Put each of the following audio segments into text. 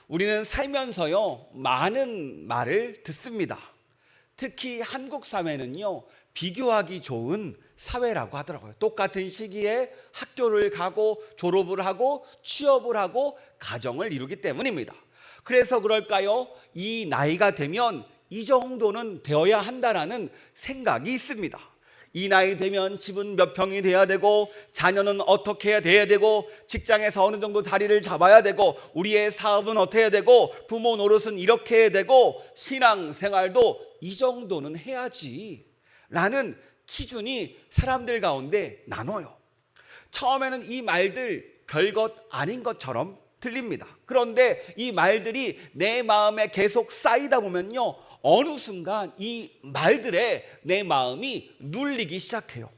우리는 살면서요, 많은 말을 듣습니다. 특히 한국 사회는요, 비교하기 좋은 사회라고 하더라고요. 똑같은 시기에 학교를 가고 졸업을 하고 취업을 하고 가정을 이루기 때문입니다. 그래서 그럴까요? 이 나이가 되면 이 정도는 되어야 한다라는 생각이 있습니다. 이 나이 되면 집은 몇 평이 돼야 되고, 자녀는 어떻게 해야 돼야 되고, 직장에서 어느 정도 자리를 잡아야 되고, 우리의 사업은 어떻게 해야 되고, 부모 노릇은 이렇게 해야 되고, 신앙생활도 이 정도는 해야지 라는 기준이 사람들 가운데 나눠요. 처음에는 이 말들 별것 아닌 것처럼 들립니다. 그런데 이 말들이 내 마음에 계속 쌓이다 보면요, 어느 순간 이 말들에 내 마음이 눌리기 시작해요.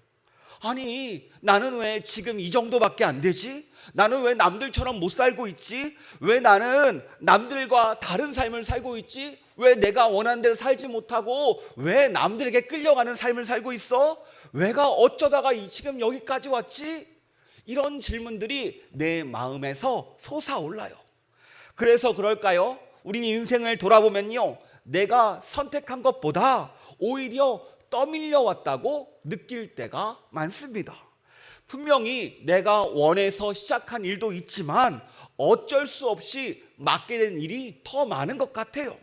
아니, 나는 왜 지금 이 정도밖에 안 되지? 나는 왜 남들처럼 못 살고 있지? 왜 나는 남들과 다른 삶을 살고 있지? 왜 내가 원하는 대로 살지 못하고 왜 남들에게 끌려가는 삶을 살고 있어? 왜가 어쩌다가 지금 여기까지 왔지? 이런 질문들이 내 마음에서 솟아올라요. 그래서 그럴까요? 우리 인생을 돌아보면요, 내가 선택한 것보다 오히려 떠밀려 왔다고 느낄 때가 많습니다. 분명히 내가 원해서 시작한 일도 있지만 어쩔 수 없이 맡게 된 일이 더 많은 것 같아요.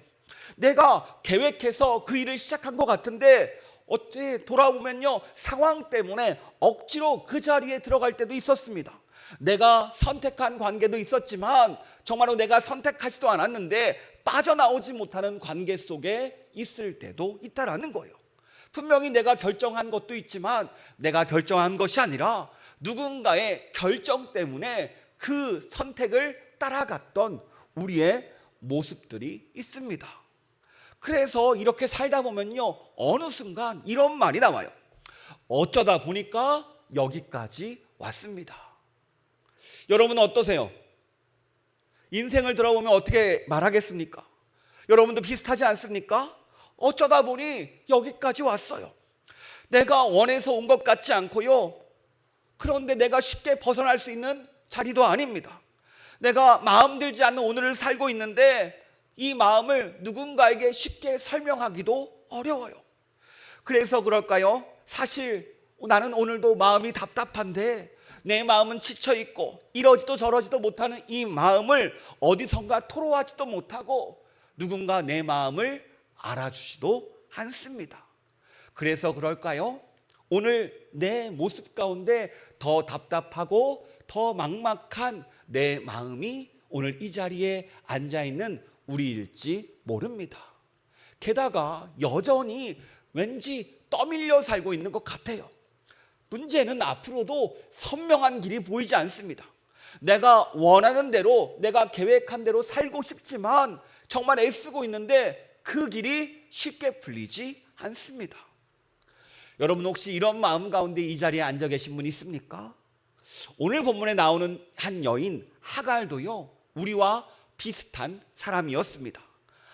내가 계획해서 그 일을 시작한 것 같은데 어째 돌아보면요, 상황 때문에 억지로 그 자리에 들어갈 때도 있었습니다. 내가 선택한 관계도 있었지만 정말로 내가 선택하지도 않았는데 빠져나오지 못하는 관계 속에 있을 때도 있다라는 거예요. 분명히 내가 결정한 것도 있지만 내가 결정한 것이 아니라 누군가의 결정 때문에 그 선택을 따라갔던 우리의 모습들이 있습니다. 그래서 이렇게 살다 보면요, 어느 순간 이런 말이 나와요. 어쩌다 보니까 여기까지 왔습니다. 여러분은 어떠세요? 인생을 돌아보면 어떻게 말하겠습니까? 여러분도 비슷하지 않습니까? 어쩌다 보니 여기까지 왔어요. 내가 원해서 온 것 같지 않고요, 그런데 내가 쉽게 벗어날 수 있는 자리도 아닙니다. 내가 마음 들지 않는 오늘을 살고 있는데 이 마음을 누군가에게 쉽게 설명하기도 어려워요. 그래서 그럴까요? 사실 나는 오늘도 마음이 답답한데 내 마음은 지쳐있고 이러지도 저러지도 못하는 이 마음을 어디선가 토로하지도 못하고 누군가 내 마음을 알아주지도 않습니다. 그래서 그럴까요? 오늘 내 모습 가운데 더 답답하고 더 막막한 내 마음이 오늘 이 자리에 앉아있는 우리일지 모릅니다. 게다가 여전히 왠지 떠밀려 살고 있는 것 같아요. 문제는 앞으로도 선명한 길이 보이지 않습니다. 내가 원하는 대로, 내가 계획한 대로 살고 싶지만 정말 애쓰고 있는데 그 길이 쉽게 풀리지 않습니다. 여러분 혹시 이런 마음 가운데 이 자리에 앉아 계신 분 있습니까? 오늘 본문에 나오는 한 여인 하갈도요, 우리와 비슷한 사람이었습니다.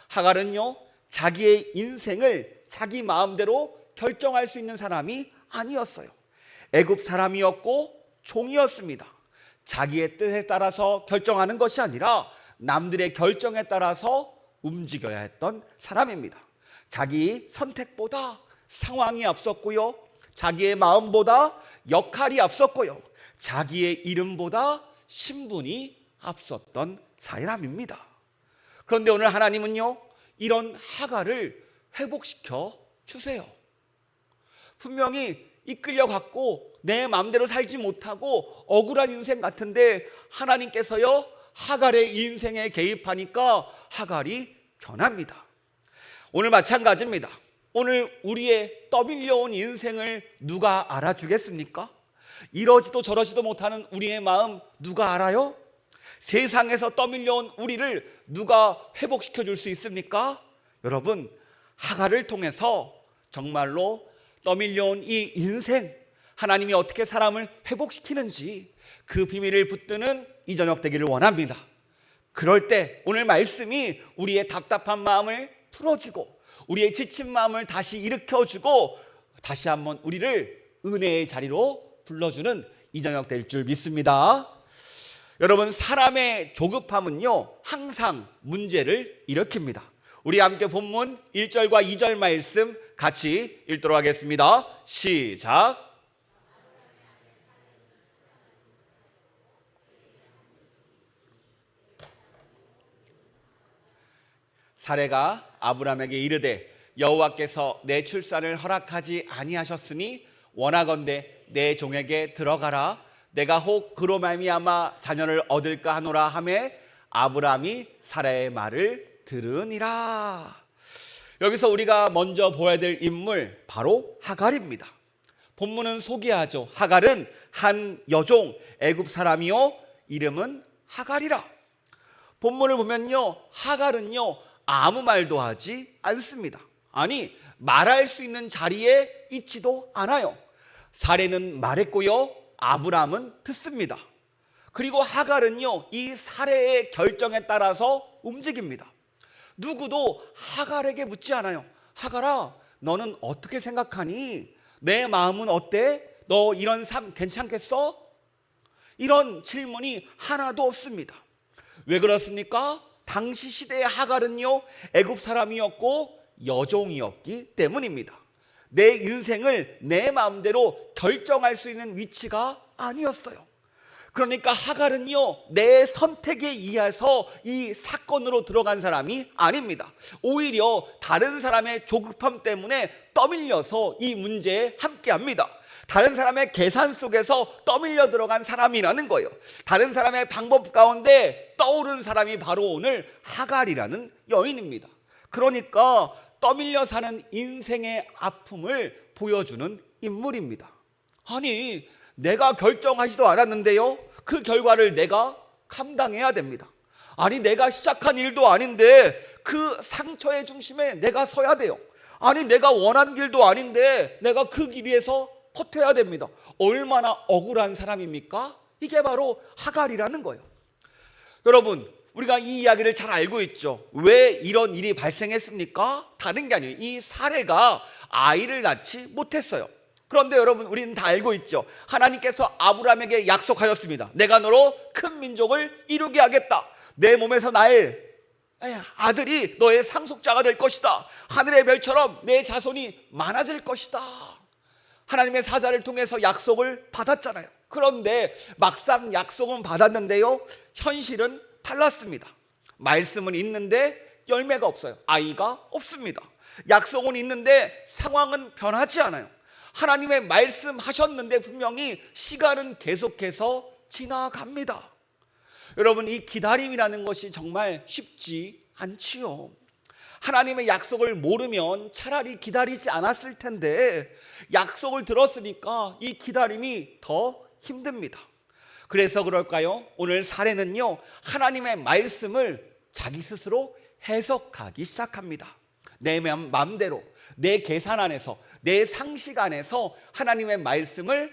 하갈은요, 자기의 인생을 자기 마음대로 결정할 수 있는 사람이 아니었어요. 애굽 사람이었고 종이었습니다. 자기의 뜻에 따라서 결정하는 것이 아니라 남들의 결정에 따라서 움직여야 했던 사람입니다. 자기 선택보다 상황이 앞섰고요, 자기의 마음보다 역할이 앞섰고요, 자기의 이름보다 신분이 앞섰던 사람입니다. 그런데 오늘 하나님은요, 이런 하갈을 회복시켜 주세요. 분명히 이끌려갔고 내 마음대로 살지 못하고 억울한 인생 같은데 하나님께서요, 하갈의 인생에 개입하니까 하갈이 변합니다. 오늘 마찬가지입니다. 오늘 우리의 떠밀려온 인생을 누가 알아주겠습니까? 이러지도 저러지도 못하는 우리의 마음 누가 알아요? 세상에서 떠밀려온 우리를 누가 회복시켜 줄 수 있습니까? 여러분, 하갈을 통해서 정말로 떠밀려온 이 인생, 하나님이 어떻게 사람을 회복시키는지 그 비밀을 붙드는 이 저녁 되기를 원합니다. 그럴 때 오늘 말씀이 우리의 답답한 마음을 풀어주고 우리의 지친 마음을 다시 일으켜주고 다시 한번 우리를 은혜의 자리로 불러주는 이 저녁 될 줄 믿습니다. 여러분, 사람의 조급함은요 항상 문제를 일으킵니다. 우리 함께 본문 1절과 2절 말씀 같이 읽도록 하겠습니다. 시작. 사레가 아브라함에게 이르되 여호와께서 내 출산을 허락하지 아니하셨으니 원하건대 내 종에게 들어가라. 내가 혹 그로 말미암아 자녀를 얻을까 하노라 하매 아브라함이 사라의 말을 들으니라. 여기서 우리가 먼저 보아야 될 인물 바로 하갈입니다. 본문은 소개하죠. 하갈은 한 여종 애굽 사람이요 이름은 하갈이라. 본문을 보면요 하갈은요 아무 말도 하지 않습니다. 아니 말할 수 있는 자리에 있지도 않아요. 사레는 말했고요 아브라함은 듣습니다. 그리고 하갈은요 이 사레의 결정에 따라서 움직입니다. 누구도 하갈에게 묻지 않아요. 하갈아, 너는 어떻게 생각하니? 내 마음은 어때? 너 이런 삶 괜찮겠어? 이런 질문이 하나도 없습니다. 왜 그렇습니까? 당시 시대의 하갈은요 애굽 사람이었고 여종이었기 때문입니다. 내 인생을 내 마음대로 결정할 수 있는 위치가 아니었어요. 그러니까 하갈은요 내 선택에 의해서 이 사건으로 들어간 사람이 아닙니다. 오히려 다른 사람의 조급함 때문에 떠밀려서 이 문제에 함께합니다. 다른 사람의 계산 속에서 떠밀려 들어간 사람이라는 거예요. 다른 사람의 방법 가운데 떠오른 사람이 바로 오늘 하갈이라는 여인입니다. 그러니까 떠밀려 사는 인생의 아픔을 보여주는 인물입니다. 아니 내가 결정하지도 않았는데요 그 결과를 내가 감당해야 됩니다. 아니 내가 시작한 일도 아닌데 그 상처의 중심에 내가 서야 돼요. 아니 내가 원한 길도 아닌데 내가 그 길 위에서 버텨야 됩니다. 얼마나 억울한 사람입니까? 이게 바로 하갈이라는 거예요. 여러분 우리가 이 이야기를 잘 알고 있죠. 왜 이런 일이 발생했습니까? 다른 게 아니에요. 이 사레가 아이를 낳지 못했어요. 그런데 여러분 우리는 다 알고 있죠. 하나님께서 아브라함에게 약속하셨습니다. 내가 너로 큰 민족을 이루게 하겠다. 내 몸에서 나의 아들이 너의 상속자가 될 것이다. 하늘의 별처럼 내 자손이 많아질 것이다. 하나님의 사자를 통해서 약속을 받았잖아요. 그런데 막상 약속은 받았는데요 현실은 달랐습니다. 말씀은 있는데 열매가 없어요. 아이가 없습니다. 약속은 있는데 상황은 변하지 않아요. 하나님의 말씀하셨는데 분명히 시간은 계속해서 지나갑니다. 여러분 이 기다림이라는 것이 정말 쉽지 않지요. 하나님의 약속을 모르면 차라리 기다리지 않았을 텐데 약속을 들었으니까 이 기다림이 더 힘듭니다. 그래서 그럴까요? 오늘 사례는요 하나님의 말씀을 자기 스스로 해석하기 시작합니다. 내 마음대로 내 계산 안에서 내 상식 안에서 하나님의 말씀을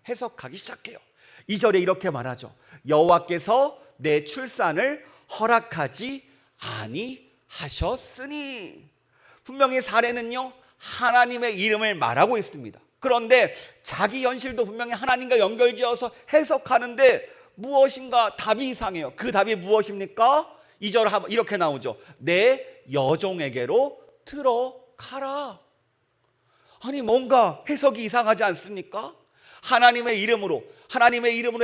해석하기 시작해요. 2절에 이렇게 말하죠. 여호와께서 내 출산을 허락하지 아니하셨으니. 분명히 사례는요 하나님의 이름을 말하고 있습니다. 그런데 자기 현실도 분명히 하나님과 연결지어서 해석하는데 무엇인가 답이 이상해요. 그 답이 무엇입니까? 2절 이렇게 나오죠. 내 여종에게로 들어가라. 아니 뭔가 해석이 이상하지 않습니까? 하나님의 이름으로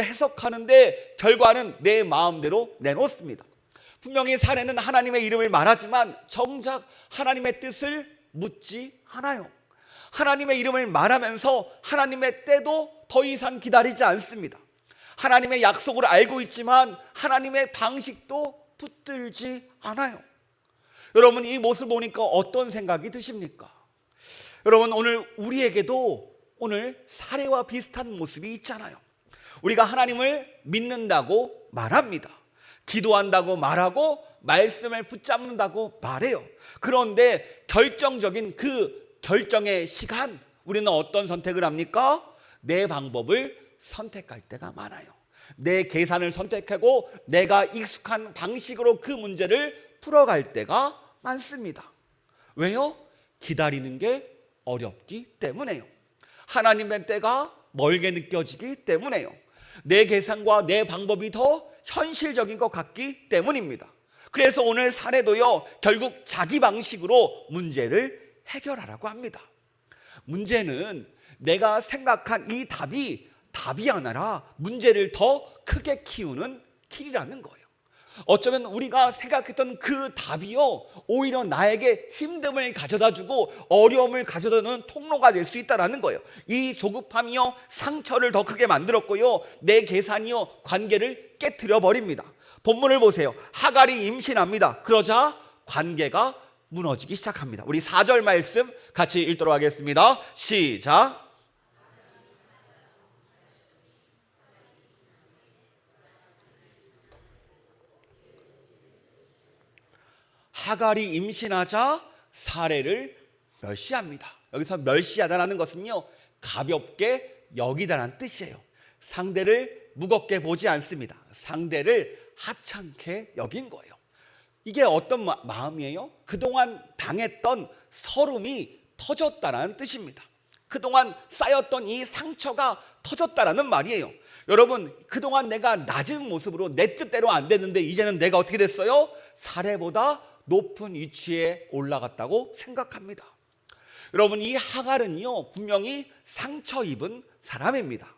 해석하는데 결과는 내 마음대로 내놓습니다. 분명히 사례는 하나님의 이름을 말하지만 정작 하나님의 뜻을 묻지 않아요. 하나님의 이름을 말하면서 하나님의 때도 더 이상 기다리지 않습니다. 하나님의 약속을 알고 있지만 하나님의 방식도 붙들지 않아요. 여러분 이 모습 보니까 어떤 생각이 드십니까? 여러분 오늘 우리에게도 오늘 사례와 비슷한 모습이 있잖아요. 우리가 하나님을 믿는다고 말합니다. 기도한다고 말하고 말씀을 붙잡는다고 말해요. 그런데 결정적인 그 결정의 시간 우리는 어떤 선택을 합니까? 내 방법을 선택할 때가 많아요. 내 계산을 선택하고 내가 익숙한 방식으로 그 문제를 풀어갈 때가 많습니다. 왜요? 기다리는 게 어렵기 때문에요. 하나님의 때가 멀게 느껴지기 때문에요. 내 계산과 내 방법이 더 현실적인 것 같기 때문입니다. 그래서 오늘 사례도요, 결국 자기 방식으로 문제를 해결하라고 합니다. 문제는 내가 생각한 이 답이 아니라 문제를 더 크게 키우는 길이라는 거예요. 어쩌면 우리가 생각했던 그 답이요, 오히려 나에게 힘듦을 가져다 주고 어려움을 가져다 주는 통로가 될 수 있다는 거예요. 이 조급함이요, 상처를 더 크게 만들었고요, 내 계산이요, 관계를 깨트려 버립니다. 본문을 보세요. 하갈이 임신합니다. 그러자 관계가 무너지기 시작합니다. 우리 4절 말씀 같이 읽도록 하겠습니다. 시작. 하갈이 임신하자 사레를 멸시합니다. 여기서 멸시하다라는 것은요, 가볍게 여기다라는 뜻이에요. 상대를 무겁게 보지 않습니다. 상대를 하찮게 여긴 거예요. 이게 어떤 마음이에요? 그동안 당했던 서름이 터졌다라는 뜻입니다. 그동안 쌓였던 이 상처가 터졌다라는 말이에요. 여러분, 그동안 내가 낮은 모습으로 내 뜻대로 안 됐는데 이제는 내가 어떻게 됐어요? 사례보다 높은 위치에 올라갔다고 생각합니다. 여러분, 이 하갈은요, 분명히 상처 입은 사람입니다.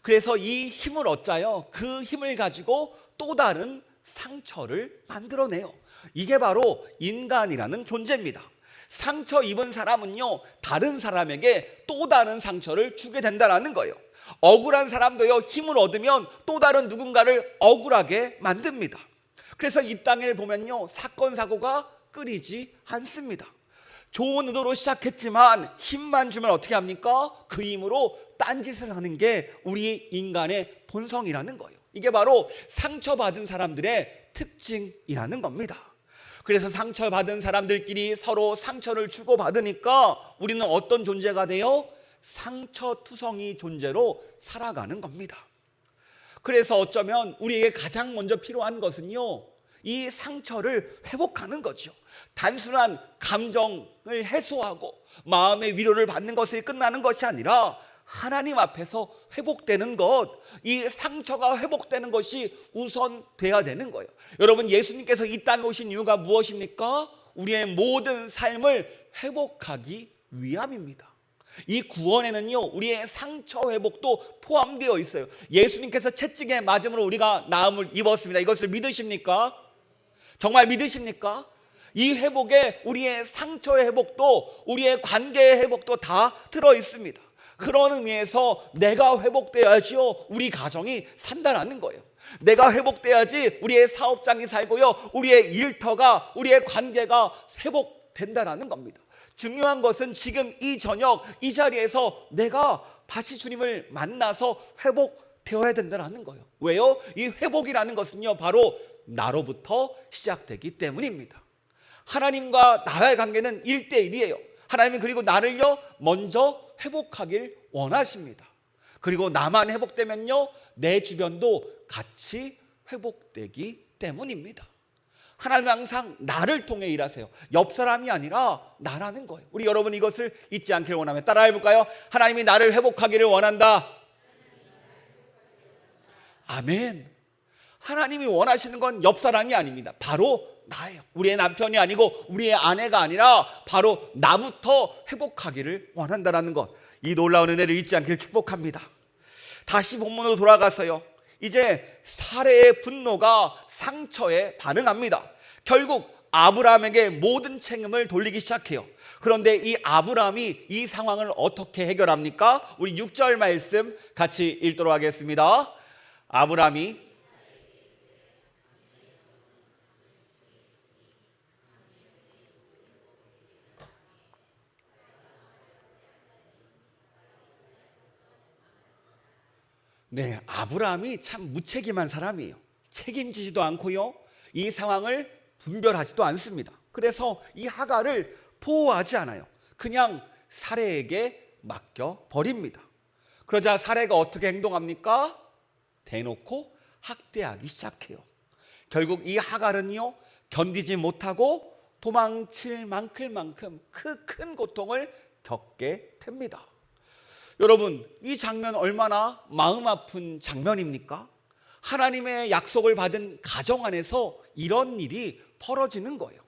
그래서 이 힘을 얻자요, 그 힘을 가지고 또 다른 상처를 만들어내요. 이게 바로 인간이라는 존재입니다. 상처 입은 사람은요, 다른 사람에게 또 다른 상처를 주게 된다는 거예요. 억울한 사람도요, 힘을 얻으면 또 다른 누군가를 억울하게 만듭니다. 그래서 이 땅을 보면요, 사건 사고가 끊이지 않습니다. 좋은 의도로 시작했지만 힘만 주면 어떻게 합니까? 그 힘으로 딴짓을 하는 게 우리 인간의 본성이라는 거예요. 이게 바로 상처받은 사람들의 특징이라는 겁니다. 그래서 상처받은 사람들끼리 서로 상처를 주고받으니까 우리는 어떤 존재가 돼요? 상처투성이 존재로 살아가는 겁니다. 그래서 어쩌면 우리에게 가장 먼저 필요한 것은요, 이 상처를 회복하는 거죠. 단순한 감정을 해소하고 마음의 위로를 받는 것에 끝나는 것이 아니라 하나님 앞에서 회복되는 것, 이 상처가 회복되는 것이 우선 돼야 되는 거예요. 여러분, 예수님께서 이 땅에 오신 이유가 무엇입니까? 우리의 모든 삶을 회복하기 위함입니다. 이 구원에는요, 우리의 상처 회복도 포함되어 있어요. 예수님께서 채찍에 맞음으로 우리가 나음을 입었습니다. 이것을 믿으십니까? 정말 믿으십니까? 이 회복에 우리의 상처의 회복도, 우리의 관계의 회복도 다 들어 있습니다. 그런 의미에서 내가 회복돼야지요, 우리 가정이 산다라는 거예요. 내가 회복돼야지 우리의 사업장이 살고요, 우리의 일터가, 우리의 관계가 회복된다라는 겁니다. 중요한 것은 지금 이 저녁 이 자리에서 내가 다시 주님을 만나서 회복되어야 된다는 거예요. 왜요? 이 회복이라는 것은요, 바로 나로부터 시작되기 때문입니다. 하나님과 나의 관계는 1대1이에요. 하나님은 그리고 나를요, 먼저 회복하길 원하십니다. 그리고 나만 회복되면요, 내 주변도 같이 회복되기 때문입니다. 하나님은 항상 나를 통해 일하세요. 옆 사람이 아니라 나라는 거예요. 우리 여러분 이것을 잊지 않기를 원하면 따라해 볼까요? 하나님이 나를 회복하기를 원한다. 아멘. 하나님이 원하시는 건 옆 사람이 아닙니다. 바로 나예요. 우리의 남편이 아니고 우리의 아내가 아니라 바로 나부터 회복하기를 원한다는 것, 이 놀라운 은혜를 잊지 않기를 축복합니다. 다시 본문으로 돌아가서요, 이제 사레의 분노가 상처에 반응합니다. 결국 아브라함에게 모든 책임을 돌리기 시작해요. 그런데 이 아브라함이 이 상황을 어떻게 해결합니까? 우리 6절 말씀 같이 읽도록 하겠습니다. 아브라함이 아브라함이 참 무책임한 사람이에요. 책임지지도 않고요, 이 상황을 분별하지도 않습니다. 그래서 이 하갈을 보호하지 않아요. 그냥 사레에게 맡겨 버립니다. 그러자 사레가 어떻게 행동합니까? 대놓고 학대하기 시작해요. 결국 이 하갈은요, 견디지 못하고 도망칠 만큼 큰 고통을 겪게 됩니다. 여러분, 이 장면 얼마나 마음 아픈 장면입니까? 하나님의 약속을 받은 가정 안에서 이런 일이 벌어지는 거예요.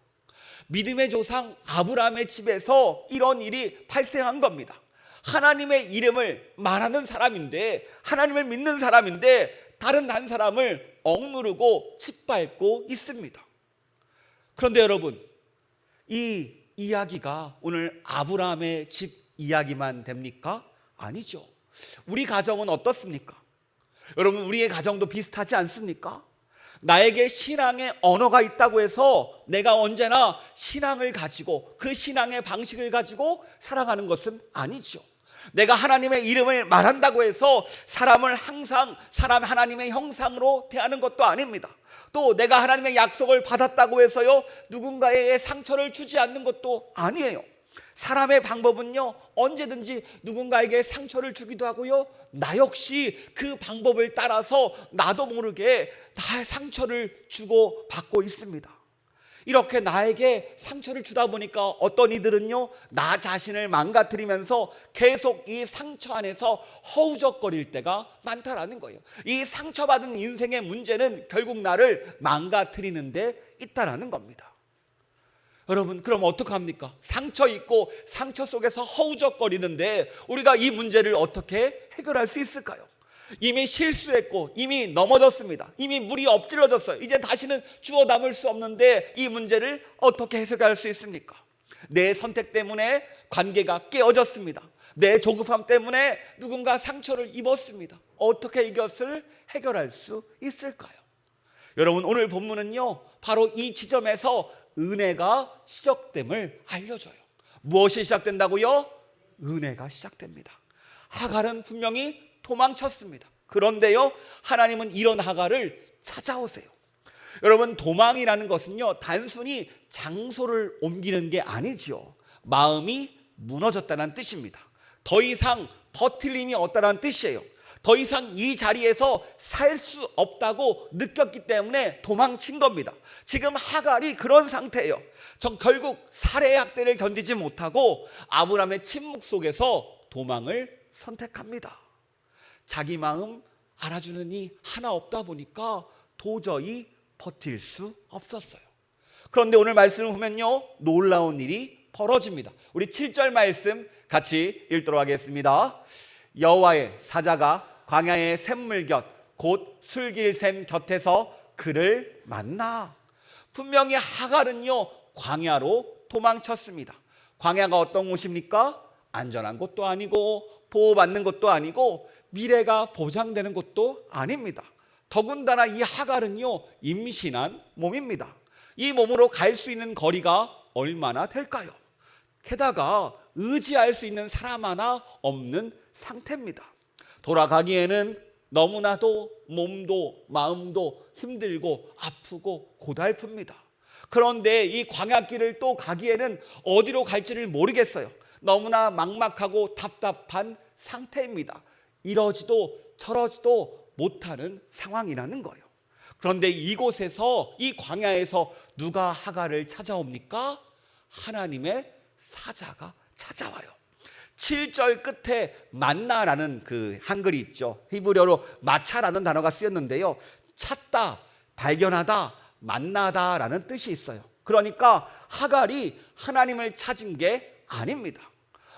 믿음의 조상 아브라함의 집에서 이런 일이 발생한 겁니다. 하나님의 이름을 말하는 사람인데, 하나님을 믿는 사람인데 다른 한 사람을 억누르고 짓밟고 있습니다. 그런데 여러분, 이 이야기가 오늘 아브라함의 집 이야기만 됩니까? 아니죠. 우리 가정은 어떻습니까? 여러분, 우리의 가정도 비슷하지 않습니까? 나에게 신앙의 언어가 있다고 해서 내가 언제나 신앙을 가지고 그 신앙의 방식을 가지고 살아가는 것은 아니죠. 내가 하나님의 이름을 말한다고 해서 사람을 항상 하나님의 형상으로 대하는 것도 아닙니다. 또 내가 하나님의 약속을 받았다고 해서요, 누군가에게 상처를 주지 않는 것도 아니에요. 사람의 방법은요, 언제든지 누군가에게 상처를 주기도 하고요, 나 역시 그 방법을 따라서 나도 모르게 다 상처를 주고 받고 있습니다. 이렇게 나에게 상처를 주다 보니까 어떤 이들은요, 나 자신을 망가뜨리면서 계속 이 상처 안에서 허우적거릴 때가 많다라는 거예요. 이 상처받은 인생의 문제는 결국 나를 망가뜨리는 데 있다라는 겁니다. 여러분, 그럼 어떡합니까? 상처 있고 상처 속에서 허우적거리는데 우리가 이 문제를 어떻게 해결할 수 있을까요? 이미 실수했고 이미 넘어졌습니다. 이미 물이 엎질러졌어요. 이제 다시는 주워 담을 수 없는데 이 문제를 어떻게 해결할 수 있습니까? 내 선택 때문에 관계가 깨어졌습니다. 내 조급함 때문에 누군가 상처를 입었습니다. 어떻게 이것을 해결할 수 있을까요? 여러분, 오늘 본문은요, 바로 이 지점에서 은혜가 시작됨을 알려줘요. 무엇이 시작된다고요? 은혜가 시작됩니다. 하갈은 분명히 도망쳤습니다. 그런데요, 하나님은 이런 하갈을 찾아오세요. 여러분, 도망이라는 것은요, 단순히 장소를 옮기는 게 아니죠. 마음이 무너졌다는 뜻입니다. 더 이상 버틸 힘이 없다는 뜻이에요. 더 이상 이 자리에서 살 수 없다고 느꼈기 때문에 도망친 겁니다. 지금 하갈이 그런 상태예요. 결국 살해의 학대를 견디지 못하고 아브라함의 침묵 속에서 도망을 선택합니다. 자기 마음 알아주는 이 하나 없다 보니까 도저히 버틸 수 없었어요. 그런데 오늘 말씀을 보면요, 놀라운 일이 벌어집니다. 우리 7절 말씀 같이 읽도록 하겠습니다. 여호와의 사자가 광야의 샘물 곁 곧 술길샘 곁에서 그를 만나. 분명히 하갈은요, 광야로 도망쳤습니다. 광야가 어떤 곳입니까? 안전한 곳도 아니고 보호받는 곳도 아니고 미래가 보장되는 곳도 아닙니다. 더군다나 이 하갈은요, 임신한 몸입니다. 이 몸으로 갈 수 있는 거리가 얼마나 될까요? 게다가 의지할 수 있는 사람 하나 없는 상태입니다. 돌아가기에는 너무나도 몸도 마음도 힘들고 아프고 고달픕니다. 그런데 이 광야길을 또 가기에는 어디로 갈지를 모르겠어요. 너무나 막막하고 답답한 상태입니다. 이러지도 저러지도 못하는 상황이라는 거예요. 그런데 이곳에서, 이 광야에서 누가 하갈을 찾아옵니까? 하나님의 사자가 찾아와요. 7절 끝에 만나라는 그 한글이 있죠. 히브리어로 마차라는 단어가 쓰였는데요, 찾다, 발견하다, 만나다라는 뜻이 있어요. 그러니까 하갈이 하나님을 찾은 게 아닙니다.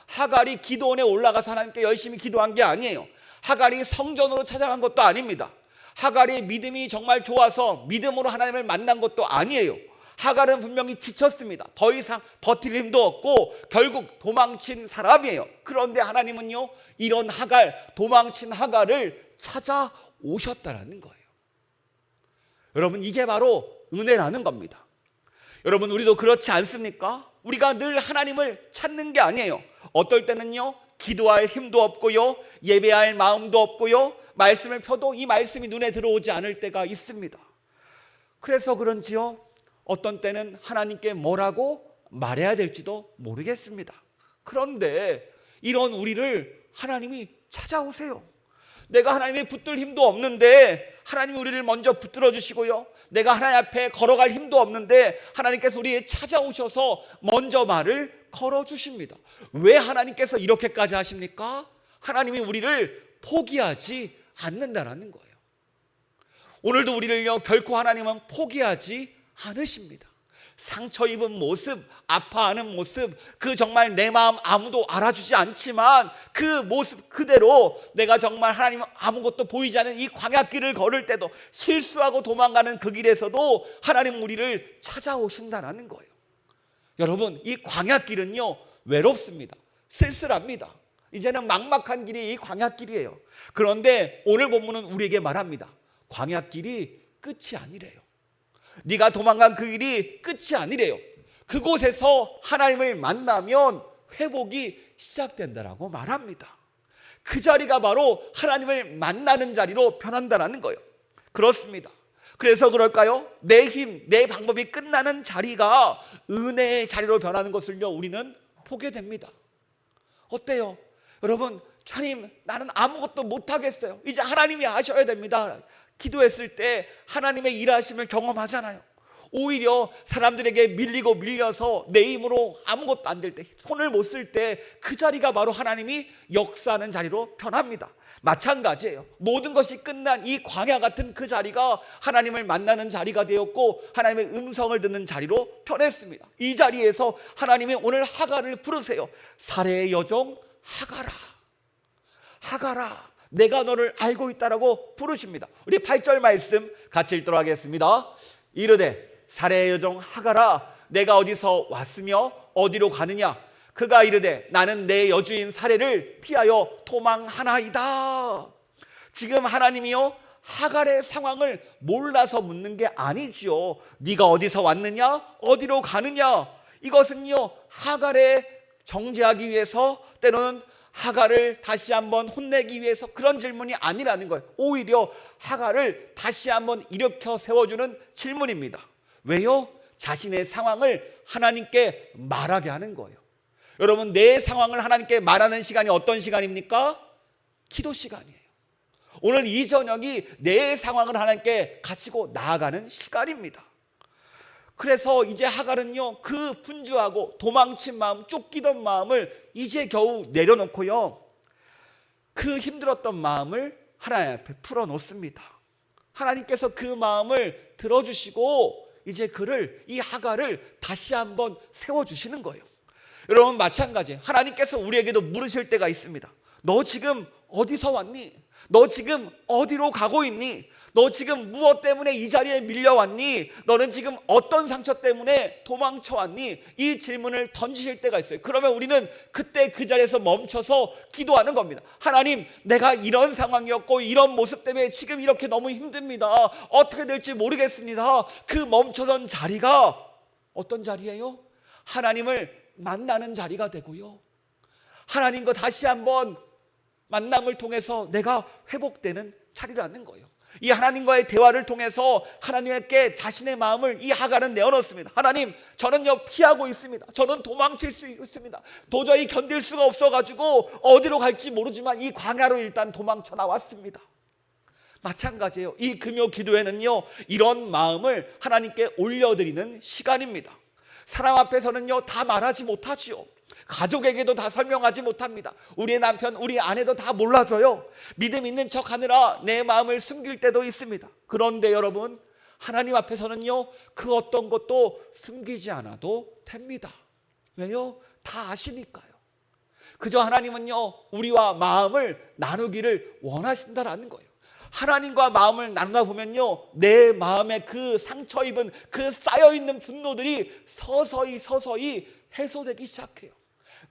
하갈이 기도원에 올라가서 하나님께 열심히 기도한 게 아니에요. 하갈이 성전으로 찾아간 것도 아닙니다. 하갈이 믿음이 정말 좋아서 믿음으로 하나님을 만난 것도 아니에요. 하갈은 분명히 지쳤습니다. 더 이상 버틸 힘도 없고 결국 도망친 사람이에요. 그런데 하나님은요, 이런 하갈, 도망친 하갈을 찾아오셨다는 거예요. 여러분, 이게 바로 은혜라는 겁니다. 여러분, 우리도 그렇지 않습니까? 우리가 늘 하나님을 찾는 게 아니에요. 어떨 때는요, 기도할 힘도 없고요, 예배할 마음도 없고요, 말씀을 펴도 이 말씀이 눈에 들어오지 않을 때가 있습니다. 그래서 그런지요, 어떤 때는 하나님께 뭐라고 말해야 될지도 모르겠습니다. 그런데 이런 우리를 하나님이 찾아오세요. 내가 하나님의 붙들 힘도 없는데 하나님이 우리를 먼저 붙들어 주시고요, 내가 하나님 앞에 걸어갈 힘도 없는데 하나님께서 우리에 찾아오셔서 먼저 말을 걸어주십니다. 왜 하나님께서 이렇게까지 하십니까? 하나님이 우리를 포기하지 않는다는 거예요. 오늘도 우리를요 결코 하나님은 포기하지 않으십니다. 상처 입은 모습, 아파하는 모습, 그 정말 내 마음 아무도 알아주지 않지만 그 모습 그대로 내가 정말 하나님 아무것도 보이지 않는 이 광야길을 걸을 때도, 실수하고 도망가는 그 길에서도 하나님 우리를 찾아오신다는 거예요. 여러분, 이 광야길은요 외롭습니다. 쓸쓸합니다. 이제는 막막한 길이 이 광야길이에요. 그런데 오늘 본문은 우리에게 말합니다. 광야길이 끝이 아니래요. 네가 도망간 그 길이 끝이 아니래요. 그곳에서 하나님을 만나면 회복이 시작된다라고 말합니다. 그 자리가 바로 하나님을 만나는 자리로 변한다는 거예요. 그렇습니다. 그래서 그럴까요? 내 힘, 내 방법이 끝나는 자리가 은혜의 자리로 변하는 것을요 우리는 보게 됩니다. 어때요? 여러분, 하나님 나는 아무것도 못하겠어요. 이제 하나님이 하셔야 됩니다. 기도했을 때 하나님의 일하심을 경험하잖아요. 오히려 사람들에게 밀리고 밀려서 내 힘으로 아무것도 안 될 때, 손을 못 쓸 때 그 자리가 바로 하나님이 역사하는 자리로 변합니다. 마찬가지예요. 모든 것이 끝난 이 광야 같은 그 자리가 하나님을 만나는 자리가 되었고 하나님의 음성을 듣는 자리로 변했습니다. 이 자리에서 하나님이 오늘 하갈을 부르세요. 사레의 여종 하갈아, 하갈아, 내가 너를 알고 있다라고 부르십니다. 우리 8절 말씀 같이 읽도록 하겠습니다. 이르되 사레의 여종 하갈아, 내가 어디서 왔으며 어디로 가느냐? 그가 이르되 나는 내 여주인 사레를 피하여 도망하나이다. 지금 하나님이요 하갈의 상황을 몰라서 묻는 게 아니지요. 네가 어디서 왔느냐? 어디로 가느냐? 이것은요 하갈의 정죄하기 위해서, 때로는 하갈을 다시 한번 혼내기 위해서 그런 질문이 아니라는 거예요. 오히려 하갈을 다시 한번 일으켜 세워주는 질문입니다. 왜요? 자신의 상황을 하나님께 말하게 하는 거예요. 여러분, 내 상황을 하나님께 말하는 시간이 어떤 시간입니까? 기도 시간이에요. 오늘 이 저녁이 내 상황을 하나님께 가지고 나아가는 시간입니다. 그래서 이제 하갈은요 그 분주하고 도망친 마음, 쫓기던 마음을 이제 겨우 내려놓고요 그 힘들었던 마음을 하나님 앞에 풀어놓습니다. 하나님께서 그 마음을 들어주시고 이제 그를, 이 하갈을 다시 한번 세워주시는 거예요. 여러분, 마찬가지예요. 하나님께서 우리에게도 물으실 때가 있습니다. 너 지금 어디서 왔니? 너 지금 어디로 가고 있니? 너 지금 무엇 때문에 이 자리에 밀려왔니? 너는 지금 어떤 상처 때문에 도망쳐왔니? 이 질문을 던지실 때가 있어요. 그러면 우리는 그때 그 자리에서 멈춰서 기도하는 겁니다. 하나님, 내가 이런 상황이었고 이런 모습 때문에 지금 이렇게 너무 힘듭니다. 어떻게 될지 모르겠습니다. 그 멈춰선 자리가 어떤 자리예요? 하나님을 만나는 자리가 되고요, 하나님과 다시 한번 만남을 통해서 내가 회복되는 자리라는 거예요. 이 하나님과의 대화를 통해서 하나님께 자신의 마음을 이 하갈은 내어놓습니다. 하나님, 저는요 피하고 있습니다. 저는 도망칠 수 있습니다. 도저히 견딜 수가 없어가지고 어디로 갈지 모르지만 이 광야로 일단 도망쳐 나왔습니다. 마찬가지예요. 이 금요 기도회는요 이런 마음을 하나님께 올려드리는 시간입니다. 사람 앞에서는요 다 말하지 못하지요. 가족에게도 다 설명하지 못합니다. 우리 남편, 우리 아내도 다 몰라줘요. 믿음 있는 척 하느라 내 마음을 숨길 때도 있습니다. 그런데 여러분, 하나님 앞에서는요 그 어떤 것도 숨기지 않아도 됩니다. 왜요? 다 아시니까요. 그저 하나님은요 우리와 마음을 나누기를 원하신다라는 거예요. 하나님과 마음을 나누다 보면요 내 마음에 그 상처 입은 그 쌓여있는 분노들이 서서히 해소되기 시작해요.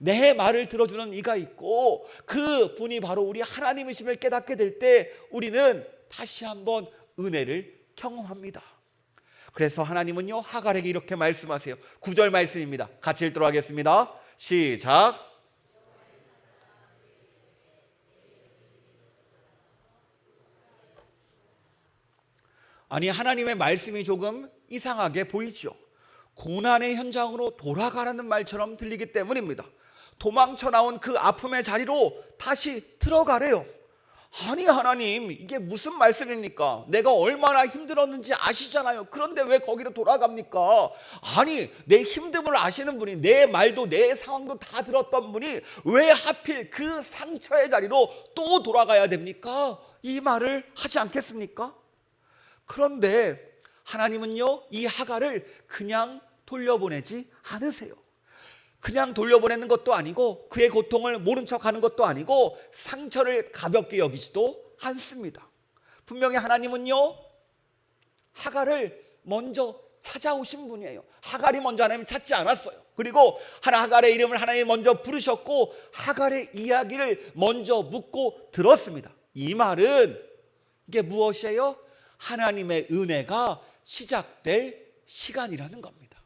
내 말을 들어주는 이가 있고 그 분이 바로 우리 하나님이심을 깨닫게 될 때 우리는 다시 한번 은혜를 경험합니다. 그래서 하나님은요 하갈에게 이렇게 말씀하세요. 9절 말씀입니다. 같이 읽도록 하겠습니다. 시작. 아니, 하나님의 말씀이 조금 이상하게 보이죠. 고난의 현장으로 돌아가라는 말처럼 들리기 때문입니다. 도망쳐 나온 그 아픔의 자리로 다시 들어가래요. 아니, 하나님, 이게 무슨 말씀입니까? 내가 얼마나 힘들었는지 아시잖아요. 그런데 왜 거기로 돌아갑니까? 아니, 내 힘듦을 아시는 분이, 내 말도 내 상황도 다 들었던 분이 왜 하필 그 상처의 자리로 또 돌아가야 됩니까? 이 말을 하지 않겠습니까? 그런데 하나님은요, 이 하갈을 그냥 돌려보내지 않으세요. 그냥 돌려보내는 것도 아니고 그의 고통을 모른 척하는 것도 아니고 상처를 가볍게 여기지도 않습니다. 분명히 하나님은요, 하갈을 먼저 찾아오신 분이에요. 하갈이 먼저 하나님 찾지 않았어요. 그리고 하갈의 이름을 하나님이 먼저 부르셨고 하갈의 이야기를 먼저 묻고 들었습니다. 이 말은 이게 무엇이에요? 하나님의 은혜가 시작될 시간이라는 겁니다.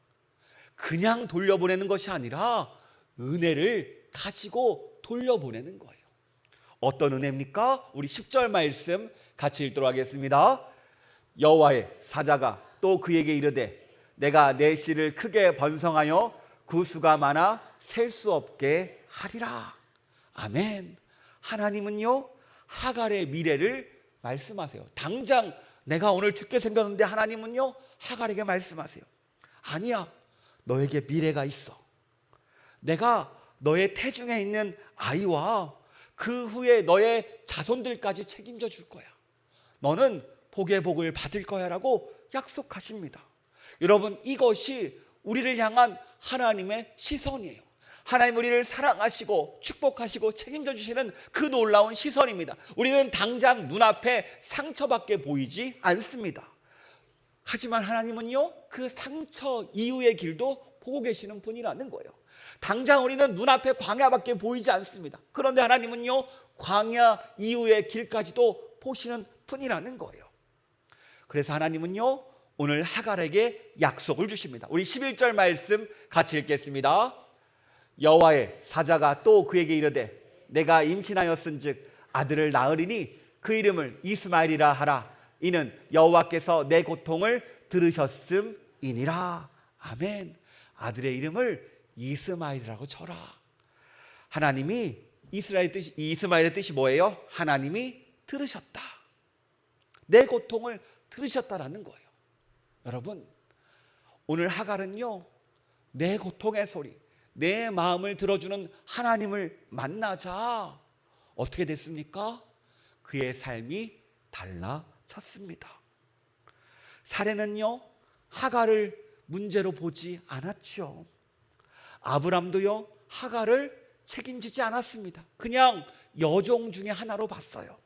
그냥 돌려보내는 것이 아니라 은혜를 가지고 돌려보내는 거예요. 어떤 은혜입니까? 우리 10절 말씀 같이 읽도록 하겠습니다. 여호와의 사자가 또 그에게 이르되 내가 내 씨를 크게 번성하여 구수가 많아 셀 수 없게 하리라. 아멘. 하나님은요, 하갈의 미래를 말씀하세요. 당장 내가 오늘 죽게 생겼는데 하나님은요, 하갈에게 말씀하세요. 아니야, 너에게 미래가 있어. 내가 너의 태중에 있는 아이와 그 후에 너의 자손들까지 책임져 줄 거야. 너는 복의 복을 받을 거야 라고 약속하십니다. 여러분, 이것이 우리를 향한 하나님의 시선이에요. 하나님 우리를 사랑하시고 축복하시고 책임져 주시는 그 놀라운 시선입니다. 우리는 당장 눈앞에 상처밖에 보이지 않습니다. 하지만 하나님은요, 그 상처 이후의 길도 보고 계시는 분이라는 거예요. 당장 우리는 눈앞에 광야밖에 보이지 않습니다. 그런데 하나님은요, 광야 이후의 길까지도 보시는 분이라는 거예요. 그래서 하나님은요, 오늘 하갈에게 약속을 주십니다. 우리 11절 말씀 같이 읽겠습니다. 여호와의 사자가 또 그에게 이르되 내가 임신하였은즉 아들을 낳으리니 그 이름을 이스마엘이라 하라. 이는 여호와께서 내 고통을 들으셨음이니라. 아멘. 아들의 이름을 이스마엘이라고 쳐라. 하나님이 이스마엘의 뜻이 뭐예요? 하나님이 들으셨다. 내 고통을 들으셨다라는 거예요. 여러분, 오늘 하갈은요, 내 고통의 소리, 내 마음을 들어주는 하나님을 만나자 어떻게 됐습니까? 그의 삶이 달라졌습니다. 사례는요, 하갈을 문제로 보지 않았죠. 아브람도요, 하갈을 책임지지 않았습니다. 그냥 여종 중에 하나로 봤어요.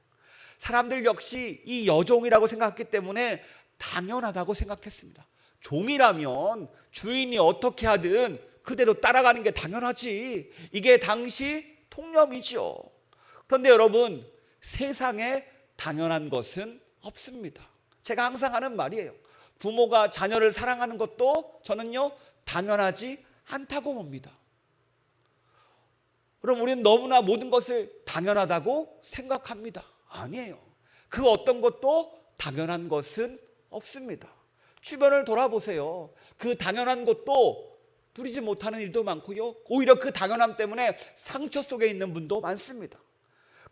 사람들 역시 이 여종이라고 생각했기 때문에 당연하다고 생각했습니다. 종이라면 주인이 어떻게 하든 그대로 따라가는 게 당연하지. 이게 당시 통념이죠. 그런데 여러분, 세상에 당연한 것은 없습니다. 제가 항상 하는 말이에요. 부모가 자녀를 사랑하는 것도 저는요, 당연하지 않다고 봅니다. 그럼 우리는 너무나 모든 것을 당연하다고 생각합니다. 아니에요. 그 어떤 것도 당연한 것은 없습니다. 주변을 돌아보세요. 그 당연한 것도 누리지 못하는 일도 많고요, 오히려 그 당연함 때문에 상처 속에 있는 분도 많습니다.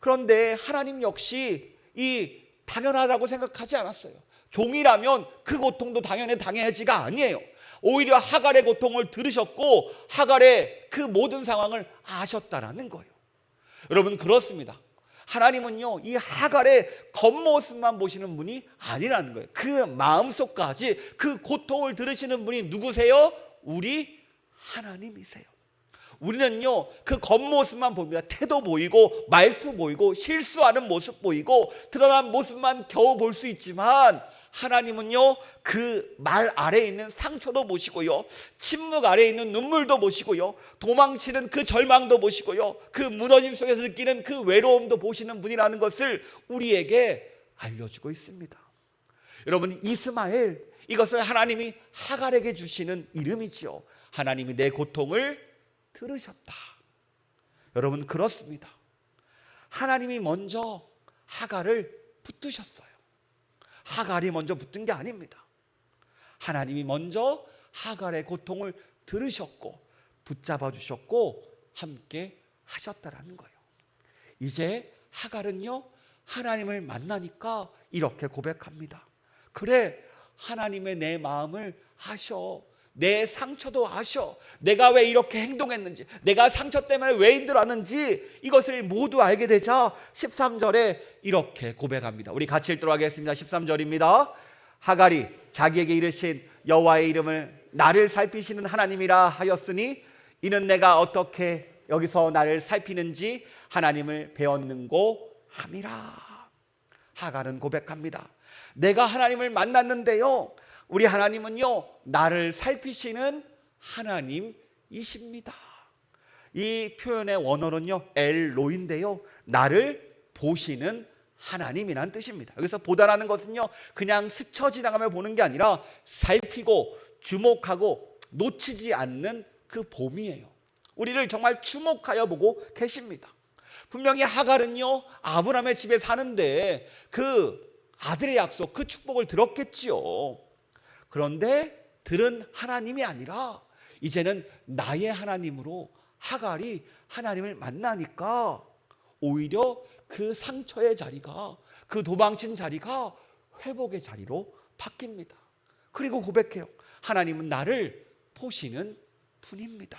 그런데 하나님 역시 이 당연하다고 생각하지 않았어요. 종이라면 그 고통도 당연히 당연하지가 아니에요. 오히려 하갈의 고통을 들으셨고 하갈의 그 모든 상황을 아셨다라는 거예요. 여러분, 그렇습니다. 하나님은요, 이 하갈의 겉모습만 보시는 분이 아니라는 거예요. 그 마음속까지 그 고통을 들으시는 분이 누구세요? 우리 하나님이세요. 우리는요, 그 겉모습만 봅니다. 태도 보이고 말투 보이고 실수하는 모습 보이고 드러난 모습만 겨우 볼 수 있지만 하나님은요, 그 말 아래에 있는 상처도 보시고요, 침묵 아래에 있는 눈물도 보시고요, 도망치는 그 절망도 보시고요, 그 무너짐 속에서 느끼는 그 외로움도 보시는 분이라는 것을 우리에게 알려주고 있습니다. 여러분, 이스마엘, 이것을 하나님이 하갈에게 주시는 이름이지요. 하나님이 내 고통을 들으셨다. 여러분, 그렇습니다. 하나님이 먼저 하갈을 붙드셨어요. 하갈이 먼저 붙든 게 아닙니다. 하나님이 먼저 하갈의 고통을 들으셨고 붙잡아 주셨고 함께 하셨다라는 거예요. 이제 하갈은요, 하나님을 만나니까 이렇게 고백합니다. 그래, 하나님의 내 마음을 아셔. 내 상처도 아셔. 내가 왜 이렇게 행동했는지, 내가 상처 때문에 왜 힘들었는지 이것을 모두 알게 되자 13절에 이렇게 고백합니다. 우리 같이 읽도록 하겠습니다. 13절입니다. 하갈이 자기에게 이르신 여호와의 이름을 나를 살피시는 하나님이라 하였으니 이는 내가 어떻게 여기서 나를 살피는지 하나님을 배웠는고 함이라. 하갈은 고백합니다. 내가 하나님을 만났는데요, 우리 하나님은요 나를 살피시는 하나님이십니다. 이 표현의 원어는요 엘로인데요, 나를 보시는 하나님이란 뜻입니다. 여기서 보다라는 것은요 그냥 스쳐 지나가며 보는 게 아니라 살피고 주목하고 놓치지 않는 그 봄이에요. 우리를 정말 주목하여 보고 계십니다. 분명히 하갈은요 아브라함의 집에 사는데 그 아들의 약속, 그 축복을 들었겠지요. 그런데 들은 하나님이 아니라 이제는 나의 하나님으로 하갈이 하나님을 만나니까 오히려 그 상처의 자리가, 그 도망친 자리가 회복의 자리로 바뀝니다. 그리고 고백해요. 하나님은 나를 보시는 분입니다.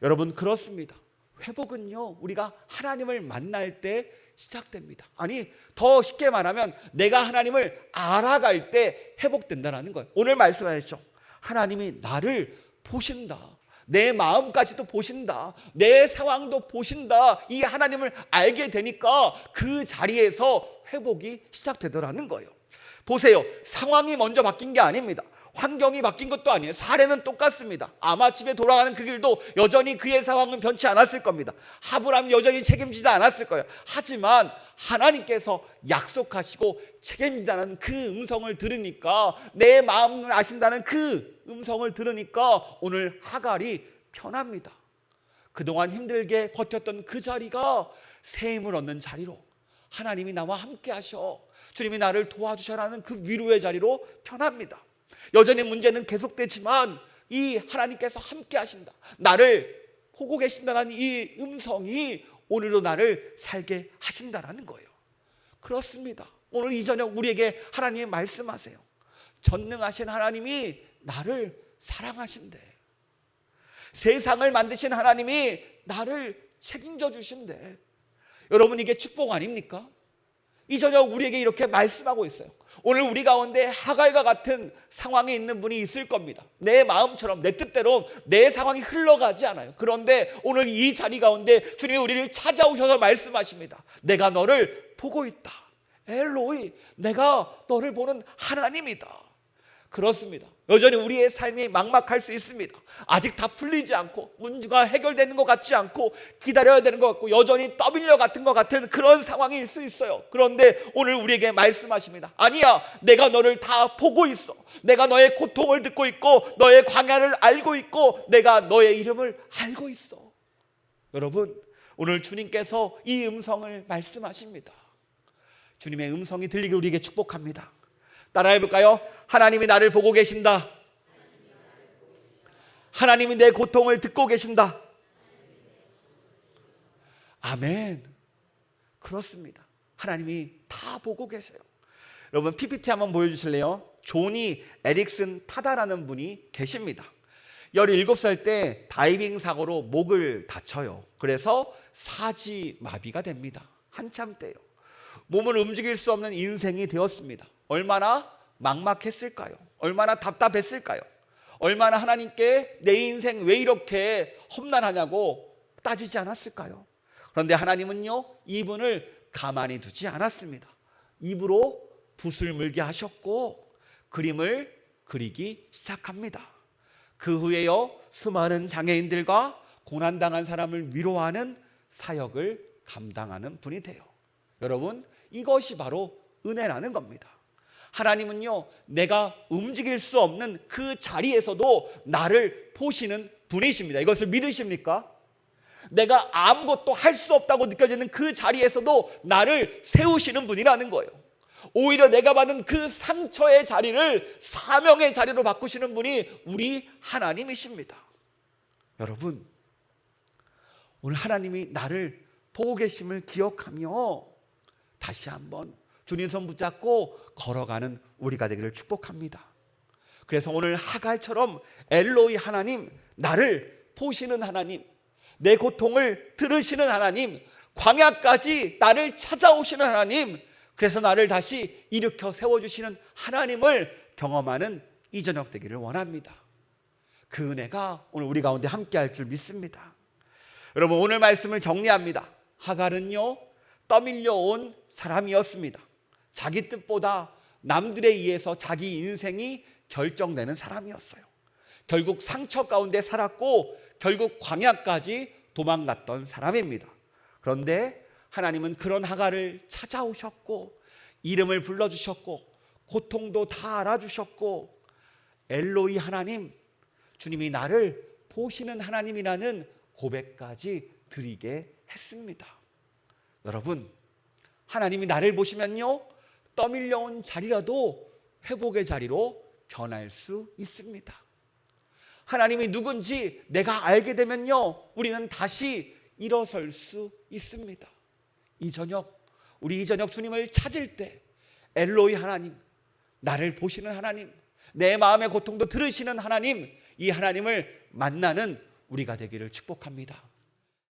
여러분, 그렇습니다. 회복은요 우리가 하나님을 만날 때 시작됩니다. 아니, 더 쉽게 말하면 내가 하나님을 알아갈 때 회복된다는 거예요. 오늘 말씀하셨죠. 하나님이 나를 보신다. 내 마음까지도 보신다. 내 상황도 보신다. 이 하나님을 알게 되니까 그 자리에서 회복이 시작되더라는 거예요. 보세요. 상황이 먼저 바뀐 게 아닙니다. 환경이 바뀐 것도 아니에요. 사례는 똑같습니다. 아마 집에 돌아가는 그 길도 여전히 그의 상황은 변치 않았을 겁니다. 하브람 여전히 책임지지 않았을 거예요. 하지만 하나님께서 약속하시고 책임진다는 그 음성을 들으니까, 내 마음을 아신다는 그 음성을 들으니까 오늘 하갈이 편합니다. 그동안 힘들게 버텼던 그 자리가 새 힘을 얻는 자리로, 하나님이 나와 함께 하셔, 주님이 나를 도와주셔라는 그 위로의 자리로 편합니다. 여전히 문제는 계속되지만 이 하나님께서 함께 하신다, 나를 보고 계신다는 이 음성이 오늘도 나를 살게 하신다라는 거예요. 그렇습니다. 오늘 이 저녁 우리에게 하나님이 말씀하세요. 전능하신 하나님이 나를 사랑하신대. 세상을 만드신 하나님이 나를 책임져 주신대. 여러분, 이게 축복 아닙니까? 이 저녁 우리에게 이렇게 말씀하고 있어요. 오늘 우리 가운데 하갈과 같은 상황에 있는 분이 있을 겁니다. 내 마음처럼, 내 뜻대로 내 상황이 흘러가지 않아요. 그런데 오늘 이 자리 가운데 주님이 우리를 찾아오셔서 말씀하십니다. 내가 너를 보고 있다. 엘로이, 내가 너를 보는 하나님이다. 그렇습니다. 여전히 우리의 삶이 막막할 수 있습니다. 아직 다 풀리지 않고, 문제가 해결되는 것 같지 않고, 기다려야 되는 것 같고, 여전히 떠밀려 같은 것 같은 그런 상황일 수 있어요. 그런데 오늘 우리에게 말씀하십니다. 아니야, 내가 너를 다 보고 있어. 내가 너의 고통을 듣고 있고, 너의 광야를 알고 있고, 내가 너의 이름을 알고 있어. 여러분, 오늘 주님께서 이 음성을 말씀하십니다. 주님의 음성이 들리게 우리에게 축복합니다. 따라해 볼까요? 하나님이 나를 보고 계신다. 하나님이 내 고통을 듣고 계신다. 아멘. 그렇습니다. 하나님이 다 보고 계세요. 여러분, PPT 한번 보여주실래요? 조니 에릭슨 타다라는 분이 계십니다. 17살 때 다이빙 사고로 목을 다쳐요. 그래서 사지마비가 됩니다. 한참 때요. 몸을 움직일 수 없는 인생이 되었습니다. 얼마나 막막했을까요? 얼마나 답답했을까요? 얼마나 하나님께 내 인생 왜 이렇게 험난하냐고 따지지 않았을까요? 그런데 하나님은요, 이분을 가만히 두지 않았습니다. 입으로 붓을 물게 하셨고 그림을 그리기 시작합니다. 그 후에요, 수많은 장애인들과 고난당한 사람을 위로하는 사역을 감당하는 분이 돼요. 여러분, 이것이 바로 은혜라는 겁니다. 하나님은요, 내가 움직일 수 없는 그 자리에서도 나를 보시는 분이십니다. 이것을 믿으십니까? 내가 아무것도 할 수 없다고 느껴지는 그 자리에서도 나를 세우시는 분이라는 거예요. 오히려 내가 받은 그 상처의 자리를 사명의 자리로 바꾸시는 분이 우리 하나님이십니다. 여러분, 오늘 하나님이 나를 보고 계심을 기억하며 다시 한번 주님 손 붙잡고 걸어가는 우리가 되기를 축복합니다. 그래서 오늘 하갈처럼 엘로이 하나님, 나를 보시는 하나님, 내 고통을 들으시는 하나님, 광야까지 나를 찾아오시는 하나님, 그래서 나를 다시 일으켜 세워주시는 하나님을 경험하는 이 저녁 되기를 원합니다. 그 은혜가 오늘 우리 가운데 함께할 줄 믿습니다. 여러분, 오늘 말씀을 정리합니다. 하갈은요, 떠밀려 온 사람이었습니다. 자기 뜻보다 남들에 의해서 자기 인생이 결정되는 사람이었어요. 결국 상처 가운데 살았고 결국 광야까지 도망갔던 사람입니다. 그런데 하나님은 그런 하갈을 찾아오셨고 이름을 불러주셨고 고통도 다 알아주셨고 엘로이 하나님, 주님이 나를 보시는 하나님이라는 고백까지 드리게 했습니다. 여러분, 하나님이 나를 보시면요, 떠밀려온 자리라도 회복의 자리로 변할 수 있습니다. 하나님이 누군지 내가 알게 되면요, 우리는 다시 일어설 수 있습니다. 우리 이 저녁 주님을 찾을 때 엘로이 하나님, 나를 보시는 하나님, 내 마음의 고통도 들으시는 하나님, 이 하나님을 만나는 우리가 되기를 축복합니다.